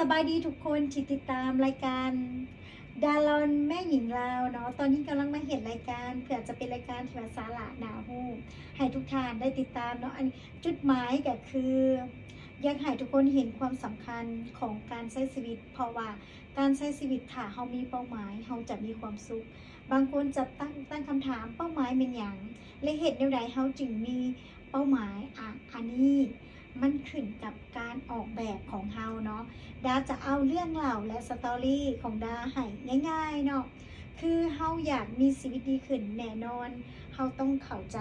บายดีทุกคนที่ติดตามรายการดารอนแม่หญิงลาวเนาะตอนนี้กำลังมาเห็นรายการเผื่อจะเป็นรายการที่ว่าสาระหนาหูให้ทุกท่านได้ติดตามเนาะอันนี้จุดหมายก็คืออยากให้ทุกคนเห็นความสำคัญของการใช้ชีวิตเพราะว่าการใช้ชีวิตถ้าเรามีเป้าหมายเราจะมีความสุขบางคนจะตั้งคำถามเป้าหมายเป็นอย่างและเหตุใดเราจึงมีเป้าหมายอันนี้มันขึ้นกับการออกแบบของเราเนาะ ดาจะเอาเรื่องเล่าและสตอรี่ของดาให้ง่ายๆเนาะคือเฮาอยากมีชีวิตดีขึ้นแน่นอนเฮาต้องเข้าใจ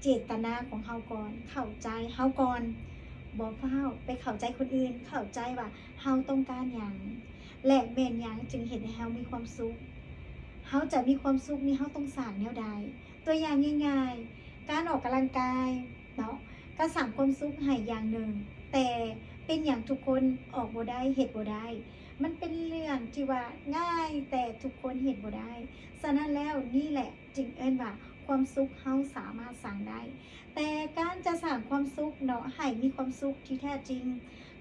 เจตนาของเฮาก่อนเข้าใจเฮาก่อนบ่เฝ้าไปเข้าใจคนอื่นเข้าใจว่าเฮาต้องการหยังและแม่นหยังจึงเห็นให้เฮามีความสุขเฮาจะมีความสุขนี่เฮาต้องสร้างแนวใดตัวอย่างง่ายๆการออกกำลังกายเนาะก็สร้างความสุขให้อย่างหนึ่งแต่เป็นอย่างทุกคนออกบ่ได้เฮ็ดบ่ได้มันเป็นเรื่องที่ว่าง่ายแต่ทุกคนเฮ็ดบ่ได้ฉะนั้นแล้วนี่แหละจึงเอิ้นว่าความสุขเฮาสามารถสร้างได้แต่การจะสร้างความสุขเนาะให้มีความสุขที่แท้จริง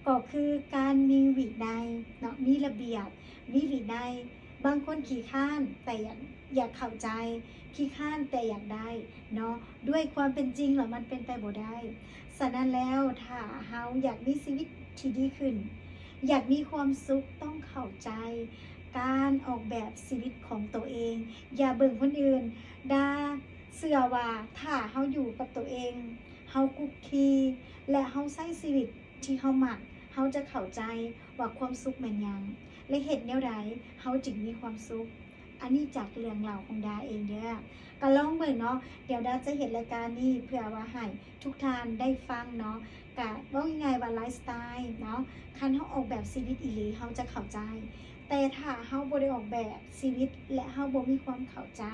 ก็คือการมีวินัยเนาะมีระเบียบมีวินัยบางคนขี้ข้านแต่อยากเข้าใจขี้ข้านแต่อยากได้เนาะด้วยความเป็นจริงแล้วมันเป็นไปบ่ได้ฉะนั้นแล้วถ้าเฮาอยากมีชีวิตที่ดีขึ้นอยากมีความสุขต้องเข้าใจการออกแบบชีวิตของตัวเองอย่าเบิ่งคนอื่นดาเชื่อว่าถ้าเฮาอยู่กับตัวเองเฮาคุกคีและเฮาใช้ชีวิตที่เฮามักเฮาจะเข้าใจว่าความสุขแม่นหยังและเฮ็ดแนวใดเฮาจึงมีความสุขอันนี้จากเรื่องเล่าของดาเองเด้อก็ลองเบิ่งเนาะเดี๋ยวดาจะเห็นรายการนี้เพื่อว่าให้ทุกท่านได้ฟังเนาะกะว่ายังไงว่าไลฟ์สไตล์เนาะคันเฮาออกแบบชีวิตอีหลีเฮาจะเข้าใจแต่ถ้าเฮาบ่ได้ออกแบบชีวิตและเฮาบ่มีความเข้าใจ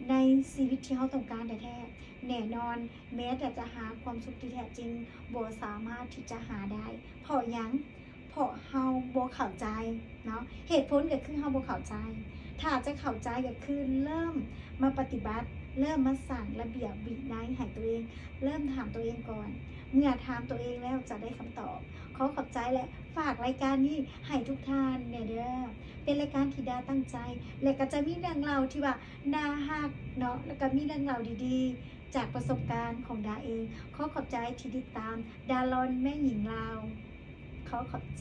ในชีวิตที่เฮาต้องการแท้ๆแน่นอนแม้แต่จะหาความสุขที่แท้จริงบ่สามารถที่จะหาได้เพราะหยังเพราะเฮาบ่เข้าใจเนาะเหตุผลก็คือเฮาบ่เข้าใจถ้าจะเข้าใจก็คือเริ่มมาปฏิบัติเริ่มมาสั่งระเบียบวินัยให้ตัวเองเริ่มถามตัวเองก่อนเมื่อถามตัวเองแล้วจะได้คำตอบขอขอบใจและฝากรายการนี้ให้ทุกท่านเนี่ยเด้อเป็นรายการที่ดาตั้งใจและก็จะมีเรื่องราวที่ว่าน่าฮักเนาะแล้วก็มีเรื่องราวดีๆจากประสบการณ์ของดาเองขอขอบใจที่ติดตามดารอนแม่หญิงลาวขอขอบใจ